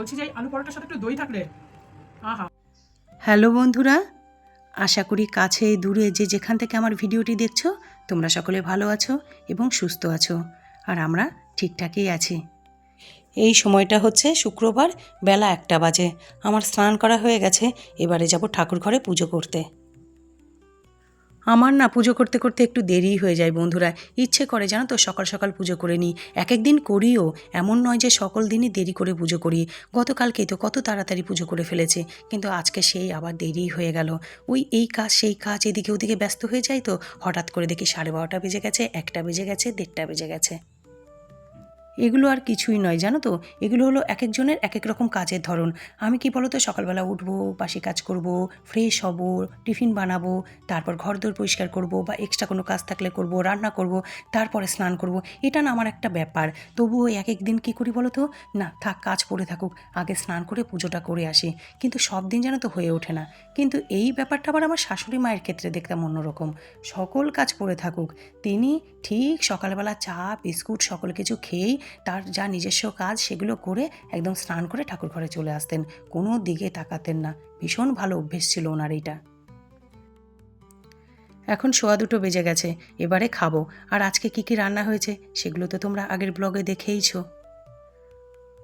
বলছি যে আলু পরোটার সাথে একটু দই থাকলে আহা। হ্যালো বন্ধুরা, আশা করি কাছে দূরে যে যেখান থেকে আমার ভিডিওটি দেখছো তোমরা সকলে ভালো আছো এবং সুস্থ আছো, আর আমরা ঠিকঠাকই আছি। এই সময়টা হচ্ছে শুক্রবার, বেলা 1টা বাজে। আমার স্নান করা হয়ে গেছে, এবারে যাব ঠাকুর ঘরে পুজো করতে। আমার না পুজো করতে করতে একটু দেরিই হয়ে যায় বন্ধুরা। ইচ্ছে করে জানো তো সকাল সকাল পুজো করে নিই। এক এক দিন করিও, এমন নয় যে সকল দিনই দেরি করে পুজো করি। গতকালকেই তো কত তাড়াতাড়ি পুজো করে ফেলেছে, কিন্তু আজকে সেই আবার দেরি হয়ে গেল। ওই এই কাজ সেই কাজ, এদিকে ওদিকে ব্যস্ত হয়ে যাই, তো হঠাৎ করে দেখি 12:30 বেজে গেছে, 1টা বেজে গেছে, 1:30 বেজে গেছে। এগুলো আর কিছুই নয় জানো তো, এগুলো হলো এক একজনের এক এক রকম কাজের ধরন। আমি কি বলো তো, সকালবেলা উঠবো, বাসি কাজ করব, ফ্রেশ হব, টিফিন বানাবো, তারপর ঘরদোর পরিষ্কার করব, বা এক্সট্রা কোনো কাজ থাকলে করব, রান্না করব, তারপরে স্নান করব। এটা না আমার একটা ব্যাপার। তবুও এক এক দিন কী করি বলো তো, না থাক কাজ পড়ে থাকুক, আগে স্নান করে পুজোটা করে আসি। কিন্তু সব দিন যেন তো হয়ে ওঠে না। কিন্তু এই ব্যাপারটা আবার আমার শাশুড়ি মায়ের ক্ষেত্রে দেখতাম অন্যরকম। সকল কাজ পড়ে থাকুক, তিনি ঠিক সকালবেলা চা বিস্কুট সকল কিছু খেয়েই তার যা নিজস্ব কাজ সেগুলো করে একদম স্নান করে ঠাকুর ঘরে চলে আসতেন। কোনো দিকে তাকাতেন না। ভীষণ ভালো অভ্যেস ছিল ওনার এইটা। এখন 2:15 বেজে গেছে, এবারে খাবো। আর আজকে কি কি রান্না হয়েছে সেগুলো তো তোমরা আগের ব্লগে দেখেইছো।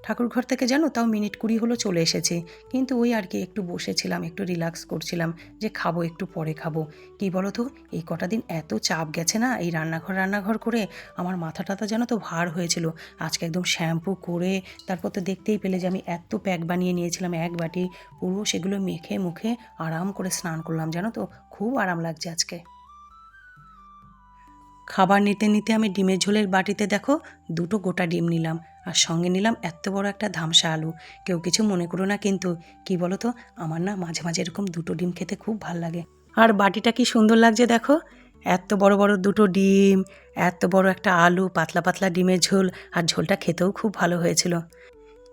ঠাকুরঘর থেকে জানো তাও মিনিট 20 হলো চলে এসেছি, কিন্তু ওই আর কি একটু বসেছিলাম, একটু রিল্যাক্স করছিলাম যে খাবো, একটু পরে খাবো। কী বলো তো, এই কটা দিন এত চাপ গেছে না এই রান্নাঘর করে, আমার মাথা টাথা যেন তো ভার হয়েছিল। আজকে একদম শ্যাম্পু করে তারপর তো দেখতেই পেলে যে আমি এত প্যাক বানিয়ে নিয়েছিলাম 1 বাটি, পুরো সেগুলো মেখে মুখে আরাম করে স্নান করলাম জানো তো, খুব আরাম লাগছে আজকে। খাবার নিতে নিতে আমি ডিমের ঝোলের বাটিতে দেখো 2টো গোটা ডিম নিলাম, আর সঙ্গে নিলাম এত বড় একটা ধামসা আলু। কেউ কিছু মনে করো না কিন্তু, কি বলো তো, আমার না মাঝে মাঝে এরকম 2টো ডিম খেতে খুব ভাল লাগে। আর বাটিটা কি সুন্দর লাগছে দেখো, এত বড় বড় 2টো ডিম, এত বড় একটা আলু, পাতলা পাতলা ডিমের ঝোল, আর ঝোলটা খেতেও খুব ভালো হয়েছিল।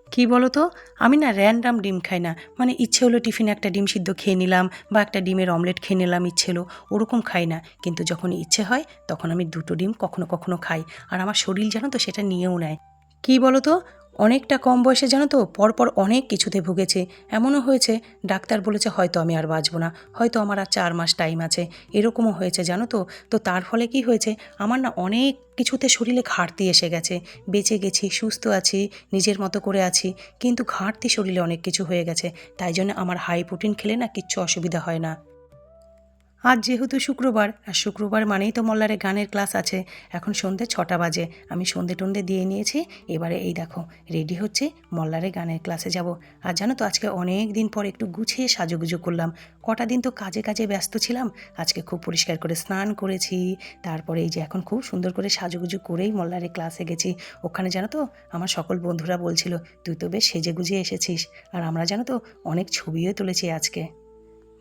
কি বলো তো, আমি না র্যান্ডাম ডিম খাই না, মানে ইচ্ছে হলো টিফিনে একটা ডিম সিদ্ধ খেয়ে নিলাম, বা একটা ডিমের অমলেট খেয়ে নিলাম, ইচ্ছে হলো, ওরকম খাই না। কিন্তু যখন ইচ্ছে হয় তখন আমি 2টো ডিম কখনো কখনো খাই, আর আমার শরীর জানো তো সেটা নিয়েও নেয়। কি বলো তো, অনেকটা কম বয়সে জানো তো পরপর অনেক কিছুতে ভুগেছে। এমনও হয়েছে ডাক্তার বলেছে হয়তো আমি আর বাঁচবো না, হয়তো আমার আর 4 মাস টাইম আছে, এরকমও হয়েছে জানো তো। তো তার ফলে কি হয়েছে, আমার না অনেক কিছুতে শরীরে ঘাটতি এসে গেছে। বেঁচে গেছি, সুস্থ আছি, নিজের মতো করে আছি, কিন্তু ঘাটতি শরীরে অনেক কিছু হয়ে গেছে। তাই জন্য আমার হাই প্রোটিন খেলে না কিচ্ছু অসুবিধা হয় না। আজ যেহেতু শুক্রবার, আর শুক্রবার মানেই তো মল্লারে গানের ক্লাস আছে। এখন সন্ধ্যে 6টা বাজে, আমি সন্ধ্যে টন্ধে দিয়ে নিয়েছি। এবারে এই দেখো রেডি হচ্ছে, মল্লারে গানের ক্লাসে যাব। আর জানো তো আজকে অনেক দিন পর একটু গুছিয়ে সাজুগুজু করলাম। কটা দিন তো কাজে কাজে ব্যস্ত ছিলাম, আজকে খুব পরিষ্কার করে স্নান করেছি। তারপরে এই যে এখন খুব সুন্দর করে সাজুগুজু করেই মল্লারে ক্লাসে গেছি। ওখানে জানো তো আমার সকল বন্ধুরা বলছিল তুই তো বেশ সেজে গুজিয়ে এসেছিস, আর আমরা জানো তো অনেক ছবিও তুলেছি আজকে।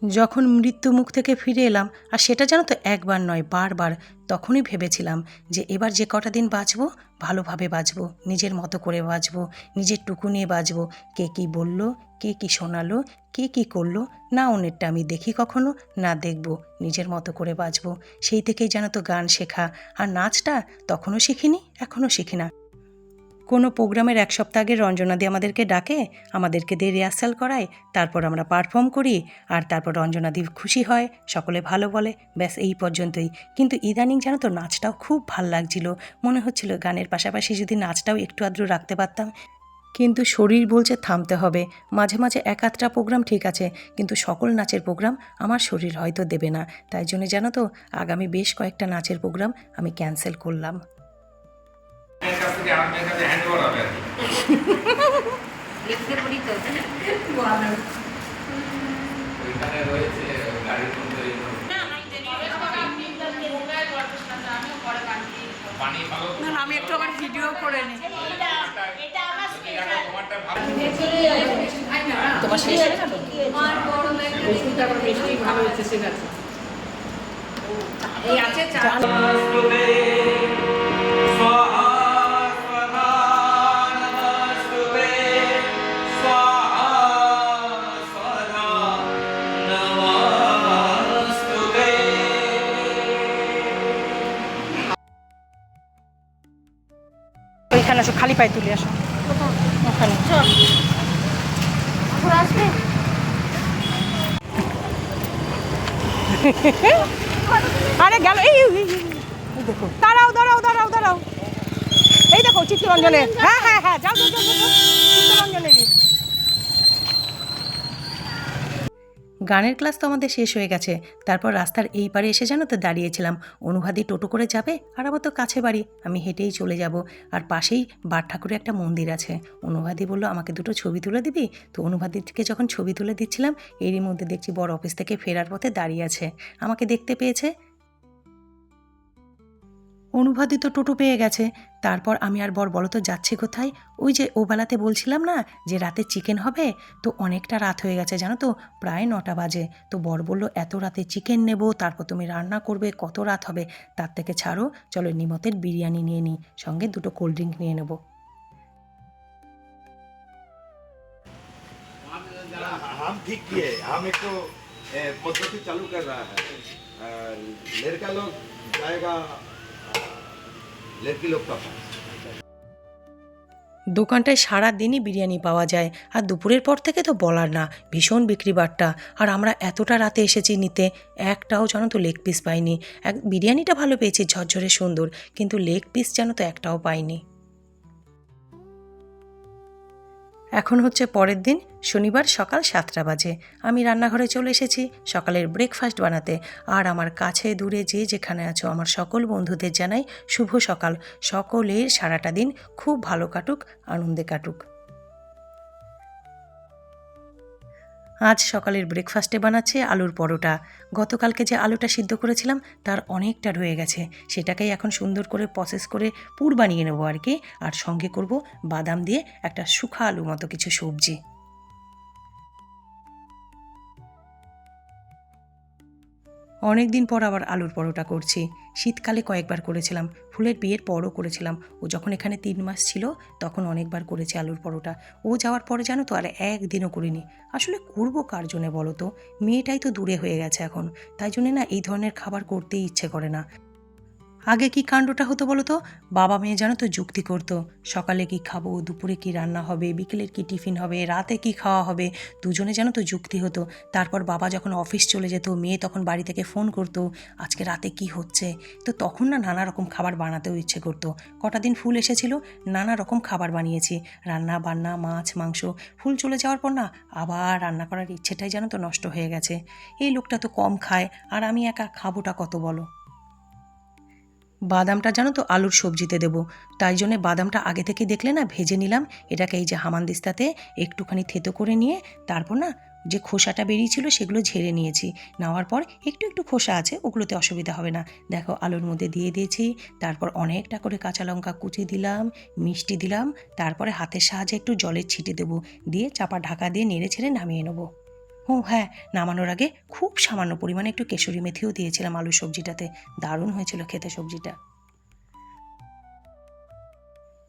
যখন মৃত্যু মুখ থেকে ফিরে এলাম, আর সেটা জানো তো একবার নয় বারবার, তখনই ভেবেছিলাম যে এবার যে কটা দিন বাঁচবো ভালোভাবে বাঁচবো, নিজের মতো করে বাঁচবো, নিজের টুকু নিয়ে বাঁচবো। কে কী বলল, কে কী শোনালো, কে কী করলো, না অন্যেরটা আমি দেখি কখনো, না দেখব, নিজের মতো করে বাঁচবো। সেই থেকেই জানো তো গান শেখা, আর নাচটা তখনও শিখিনি, এখনও শিখি না। কোনো প্রোগ্রামের 1 সপ্তাহ আগে রঞ্জনাদি আমাদেরকে ডাকে, আমাদেরকে দিয়ে রিহার্সাল করায়, তারপর আমরা পারফর্ম করি, আর তারপর রঞ্জনাদি খুশি হয়, সকলে ভালো বলে, ব্যাস এই পর্যন্তই। কিন্তু ইদানিং জানো তো নাচটাও খুব ভাল লাগছিল, মনে হচ্ছিল গানের পাশাপাশি যদি নাচটাও একটু আধটু রাখতে পারতাম। কিন্তু শরীর বলছে থামতে হবে। মাঝে মাঝে 1-8টা প্রোগ্রাম ঠিক আছে, কিন্তু সকল নাচের প্রোগ্রাম আমার শরীর হয়তো দেবে না। তাই জন্য জানো তো আগামী বেশ কয়েকটা নাচের প্রোগ্রাম আমি ক্যান্সেল করলাম। লিখতে পড়ি তো না আমি একটু আবার ভিডিও করে নিই। তোমার শেষ হয়ে গেল? বেশি ভালো হচ্ছে, ঠিক আছে। এই আছে ওইখানে আসো, খালি পায়ে তুলে আসো ওখানে। ঘুরে আসবে। আরে গেল এই দেখো, দাঁড়াও দাঁড়াও দাঁড়াও দাঁড়াও, এই দেখো চিত্তরঞ্জনে, হ্যাঁ হ্যাঁ হ্যাঁ, যাও যাও যাও যাও, চিত্তরঞ্জনেরই। গানের ক্লাস তো আমাদের শেষ হয়ে গেছে। তারপর রাস্তার এই পারে এসে জানো তো দাঁড়িয়েছিলাম। অনুভাদি টোটো করে যাবে আর আমার তো কাছে বাড়ি, আমি হেঁটেই চলে যাব। আর পাশেই বাট ঠাকুরের একটা মন্দির আছে। অনুভাদি বলল আমাকে দুটো ছবি তুলে দিবি। তো অনুভাদিকে যখন ছবি তুলে দিচ্ছিলাম, এরই মধ্যে দেখছি বর অফিস থেকে ফেরার পথে দাঁড়িয়ে আছে, আমাকে দেখতে পেয়েছে। অনুভাদি তো টোটো পেয়ে গেছে। তারপর আমি আর বর বলো তো যাচ্ছি কোথায়? ওই যে ও বেলাতে বলছিলাম না যে রাতে চিকেন হবে, তো অনেকটা রাত হয়ে গেছে জানো তো, প্রায় 9টা বাজে। তো বর বলল এত রাতে চিকেন নেব, তারপর তুমি রান্না করবে, কত রাত হবে, তার থেকে ছাড়ো, চলো নিমতের বিরিয়ানি নিয়ে নিই, সঙ্গে দুটো কোল্ড ড্রিঙ্ক নিয়ে নেব। हम ठीक किए, हम एक तो पद्धति चालू कर रहा है। लड़का लोग जाएगा लड़की लोग का पास। দোকানটায় সারা দিনই বিরিয়ানি পাওয়া যায়, আর দুপুরের পর থেকে তো বলার না, ভীষণ বিক্রি বাট্টা। আর আমরা এতটা রাতে এসেছি নিতে, একটাও জানো তো লেগ পিস পাইনি। বিরিয়ানিটা ভালো পেয়েছি, ঝরঝরে সুন্দর, কিন্তু লেগ পিস জানো তো একটাও পাইনি। এখন হচ্ছে পরের দিন, শনিবার সকাল 7টা বাজে। আমি রান্নাঘরে চলে এসেছি সকালের ব্রেকফাস্ট বানাতে। আর আমার কাছে দূরে যে যেখানে আছো আমার সকল বন্ধুদের জানাই শুভ সকাল। সকলের সারাটা দিন খুব ভালো কাটুক, আনন্দে কাটুক। আজ সকালের ব্রেকফাস্টে বানাচ্ছি আলুর পরোটা। গতকালকে যে আলুটা সিদ্ধ করেছিলাম তার অনেকটা রয়ে গেছে, সেটাকেই এখন সুন্দর করে প্রসেস করে পুর বানিয়ে নেবো আর কি। আর সঙ্গে করব বাদাম দিয়ে একটা শুকা আলু মতো কিছু সবজি। অনেক দিন পর আবার আলুর পরোটা করছি। শীতকালে কয়েকবার করেছিলাম, ফুলের বিয়ের পরও করেছিলাম। ও যখন এখানে 3 মাস ছিল তখন অনেকবার করেছি আলুর পরোটা। ও যাওয়ার পরে জানো তো আর একদিনও করিনি। আসলে করবো কার জন্যে বলো তো, মেয়েটাই তো দূরে হয়ে গেছে এখন, তাই জন্যে না এই ধরনের খাবার করতেই ইচ্ছে করে না। আগে কি কাণ্ডটা হতো বলো তো, বাবা মেয়ে জানো তো যুক্তি করতো, সকালে কি খাবো, দুপুরে কি রান্না হবে, বিকেলের কি টিফিন হবে, রাতে কি খাওয়া হবে, দুজনে জানো তো যুক্তি হতো। তারপর বাবা যখন অফিস চলে যেত, মেয়ে তখন বাড়ি থেকে ফোন করতো আজকে রাতে কি হচ্ছে। তো তখন না নানা রকম খাবার বানাতেও ইচ্ছে করতো। কটা দিন ফুল এসেছিল, নানা রকম খাবার বানিয়েছি, রান্না বান্না, মাছ মাংস। ফুল চলে যাওয়ার পর না আবার রান্না করার ইচ্ছেটাই জানো তো নষ্ট হয়ে গেছে। এই লোকটা তো কম খায়, আর আমি একা খাবোটা কত বলো। বাদামটা জানো তো আলুর সবজিতে দেবো, তাই জন্যে বাদামটা আগে থেকে দেখলে না ভেজে নিলাম। এটাকে এই যে হামানদিস্তাতে একটুখানি থেতো করে নিয়ে তারপর না যে খোসাটা বেরিয়েছিল সেগুলো ঝেড়ে নিয়েছি। নেওয়ার পর একটু একটু খোসা আছে, ওগুলোতে অসুবিধা হবে না। দেখো আলুর মধ্যে দিয়ে দিয়েছি, তারপর অনেকটা করে কাঁচা লঙ্কা কুচি দিলাম, মিষ্টি দিলাম, তারপরে হাতের সাহায্যে একটু জলের ছিটে দেবো, দিয়ে চাপা ঢাকা দিয়ে নেড়ে ছেড়ে নামিয়ে নেবো। ও হ্যাঁ, নামানোর আগে খুব সামান্য পরিমাণে একটু কেশরি মেথিও দিয়েছিলাম আলুর সবজিটাতে, দারুণ হয়েছিল খেতে সবজিটা।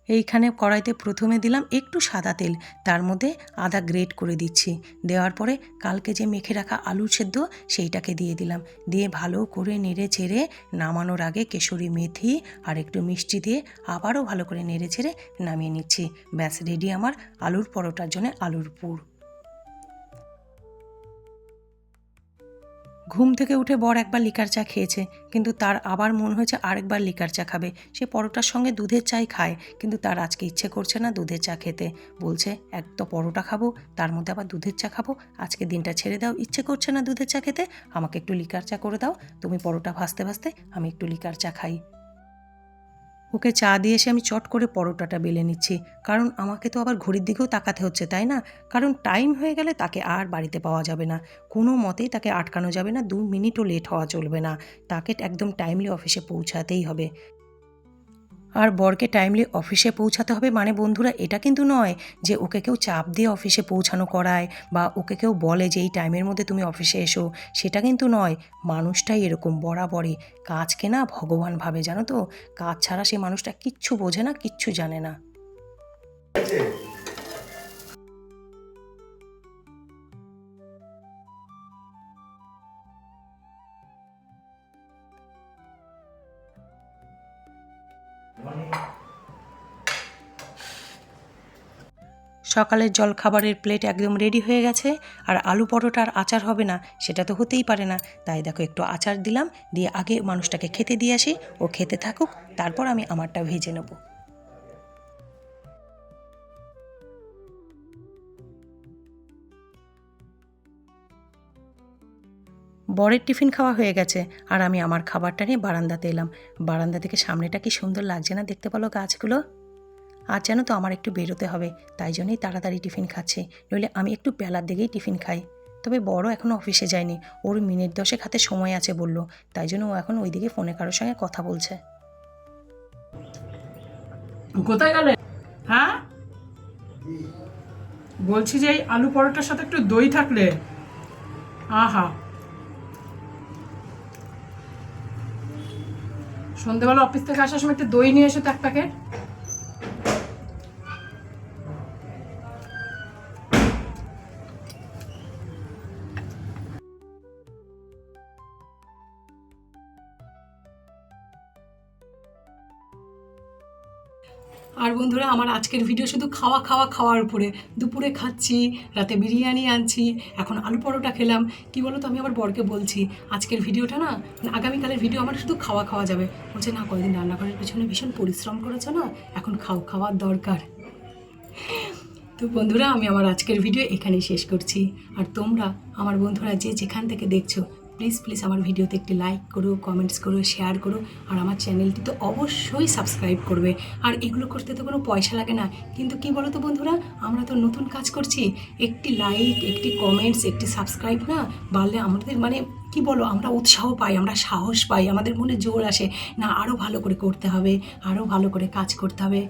এইখানে কড়াইতে প্রথমে দিলাম একটু সাদা তেল, তার মধ্যে আদা গ্রেট করে দিচ্ছি। দেওয়ার পরে কালকে যে মেখে রাখা আলু সেদ্ধ সেইটাকে দিয়ে দিলাম, দিয়ে ভালো করে নেড়ে চেড়ে নামানোর আগে কেশরি মেথি আর একটু মিষ্টি দিয়ে আবারও ভালো করে নেড়ে চেড়ে নামিয়ে নিচ্ছি। ব্যাস রেডি আমার আলুর পরোটার জন্য আলুর পুর। ঘুম থেকে উঠে বর একবার লিকার চা খেয়েছে, কিন্তু তার আবার মন হয়েছে আরেকবার লিকার চা খাবে। সে পরোটার সঙ্গে দুধের চাই খায়, কিন্তু তার আজকে ইচ্ছে করছে না দুধের চা খেতে। বলছে এক তো পরোটা খাবো, তার মধ্যে আবার দুধের চা খাবো, আজকে দিনটা ছেড়ে দাও, ইচ্ছে করছে না দুধের চা খেতে, আমাকে একটু লিকার চা করে দাও, তুমি পরোটা ভাজতে ভাজতে আমি একটু লিকার চা খাই। ওকে চা দিয়ে এসে আমি চট করে পরোটাটা বেলে নিচ্ছি, কারণ আমাকে তো আবার ঘড়ির দিকেও তাকাতে হচ্ছে, তাই না? কারণ টাইম হয়ে গেলে তাকে আর বাড়িতে পাওয়া যাবে না, কোনো মতেই তাকে আটকানো যাবে না, 2 মিনিটও লেট হওয়া চলবে না, তাকে একদম টাইমলি অফিসে পৌঁছাতেই হবে। আর বরকে টাইমলি অফিসে পৌঁছাতে হবে মানে বন্ধুরা এটা কিন্তু নয় যে ওকে কেউ চাপ দিয়ে অফিসে পৌঁছানো করায়, বা ওকে কেউ বলে যে এই টাইমের মধ্যে তুমি অফিসে এসো, সেটা কিন্তু নয়। মানুষটাই এরকম বরাবরই কাজকে না ভগবান ভাবে, জানো তো, কাজ ছাড়া সে মানুষটা কিচ্ছু বোঝে না, কিচ্ছু জানে না। সকালের জল খাবারের প্লেট একদম রেডি হয়ে গেছে। আর আলু পরোটা আর আচার হবে না সেটা তো হতেই পারে না, তাই দেখো একটু আচার দিলাম, দিয়ে আগে মানুষটাকে খেতে দিয়ে আসি, ও খেতে থাকুক, তারপর আমি আমারটা ভেজে নেব। বরের টিফিন খাওয়া হয়ে গেছে আর আমি আমার খাবারটা নিয়ে বারান্দাতে এলাম। বারান্দা থেকে সামনেটা কি সুন্দর লাগছে না দেখতে পেলো গাছগুলো। আর জানো তো আমার একটু বেরোতে হবে, তাই জন্যই তাড়াতাড়ি টিফিন খাচ্ছি, নইলে আমি একটু বেলার দিকেই টিফিন খাই। তবে বড় এখনও অফিসে যায়নি, ওর মিনিট 10 হাতে সময় আছে বললো, তাই জন্য ও এখন ওইদিকে ফোনে কারোর সঙ্গে কথা বলছে। কোথায় গেলে? হ্যাঁ, বলছি যে এই আলু পরোটার সাথে একটু দই থাকলে আহা। সন্ধ্যেবেলা অফিস থেকে আসার সময় একটু দই নিয়ে এসো তো 1 প্যাকেট। আর বন্ধুরা, আমার আজকের ভিডিও শুধু খাওয়ার উপরে। দুপুরে খাচ্ছি, রাতে বিরিয়ানি আনছি, এখন আলু পরোটা খেলাম। কি বলো তো, আমি আবার বরকে বলছি আজকের ভিডিওটা না, আগামীকালের ভিডিও আমার শুধু খাওয়া যাবে। বলছে না, কয়েকদিন রান্নাঘরের পিছনে ভীষণ পরিশ্রম করেছো না, এখন খাওয়ার দরকার। তো বন্ধুরা, আমি আমার আজকের ভিডিও এখানেই শেষ করছি। আর তোমরা আমার বন্ধুরা যে যেখান থেকে দেখছো, প্লিজ আমার ভিডিওতে একটি লাইক করো, কমেন্টস করো, শেয়ার করো, আর আমার চ্যানেলটি তো অবশ্যই সাবস্ক্রাইব করবে। আর এগুলো করতে তো কোনো পয়সা লাগে না, কিন্তু কি বলো তো বন্ধুরা, আমরা তো নতুন কাজ করছি, একটি লাইক, একটি কমেন্টস, একটি সাবস্ক্রাইব না বাড়লে আমাদের কি বলো, আমরা উৎসাহ পাই, আমরা সাহস পাই, আমাদের মনে জোর আসে না, আরও ভালো করে করতে হবে, আরও ভালো করে কাজ করতে হবে।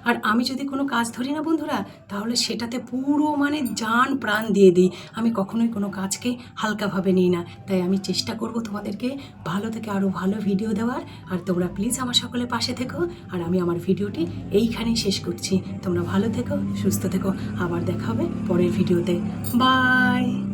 আর আমি যদি কোনো কাজ ধরি না বন্ধুরা, তাহলে সেটাতে পুরো জান প্রাণ দিয়ে দিই। আমি কখনোই কোনো কাজকে হালকাভাবে নিই না। তাই আমি চেষ্টা করব তোমাদেরকে ভালো থেকে আরও ভালো ভিডিও দেওয়ার। আর তোমরা প্লিজ আমার সকলের পাশে থেকো। আর আমি আমার ভিডিওটি এইখানেই শেষ করছি। তোমরা ভালো থেকো, সুস্থ থেকো, আবার দেখা হবে পরের ভিডিওতে। বাই।